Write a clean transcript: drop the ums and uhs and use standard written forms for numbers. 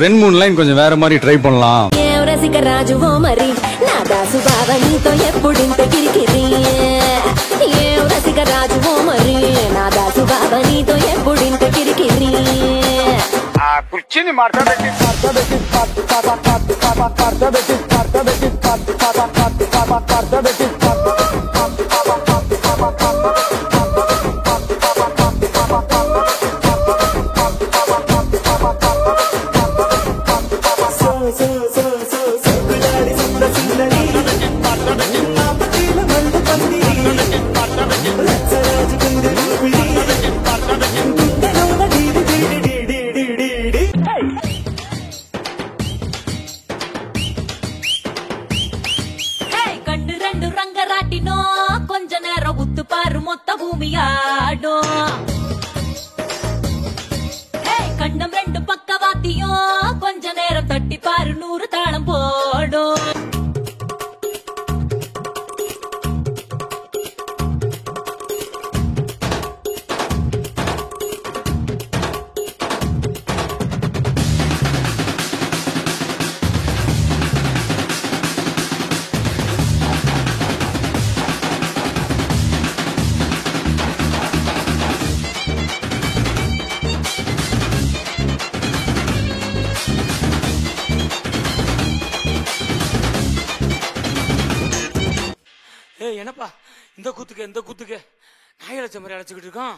ஒரு 2-3 லைன் கொஞ்சம் வேற மாதிரி ட்ரை பண்ணலாம். రసిక రాజువో మరి నా దాసు బావ నీతో ఎప్పుడింత కిరికిరి ఏం రసిక రాజువో మరి నా దాసు బావ నీతో ఎప్పుడింత కిరికిరి ఆ కుర్చీని మార్చబెట్టి கண்ணு ரெண்டு ரங்கராட்டினோ கொஞ்ச நேரம் உத்து பாரு மொத்த பூமியாடோ கண்டம் ரெண்டு பக்கவாத்தியும் கொஞ்ச நேரம் தட்டி பாரு 100 தாளம் போடும். என்னப்பா இந்த கூத்துக்கு நாய் அழைச்ச மாதிரி அழைச்சுக்கிட்டு இருக்கான்.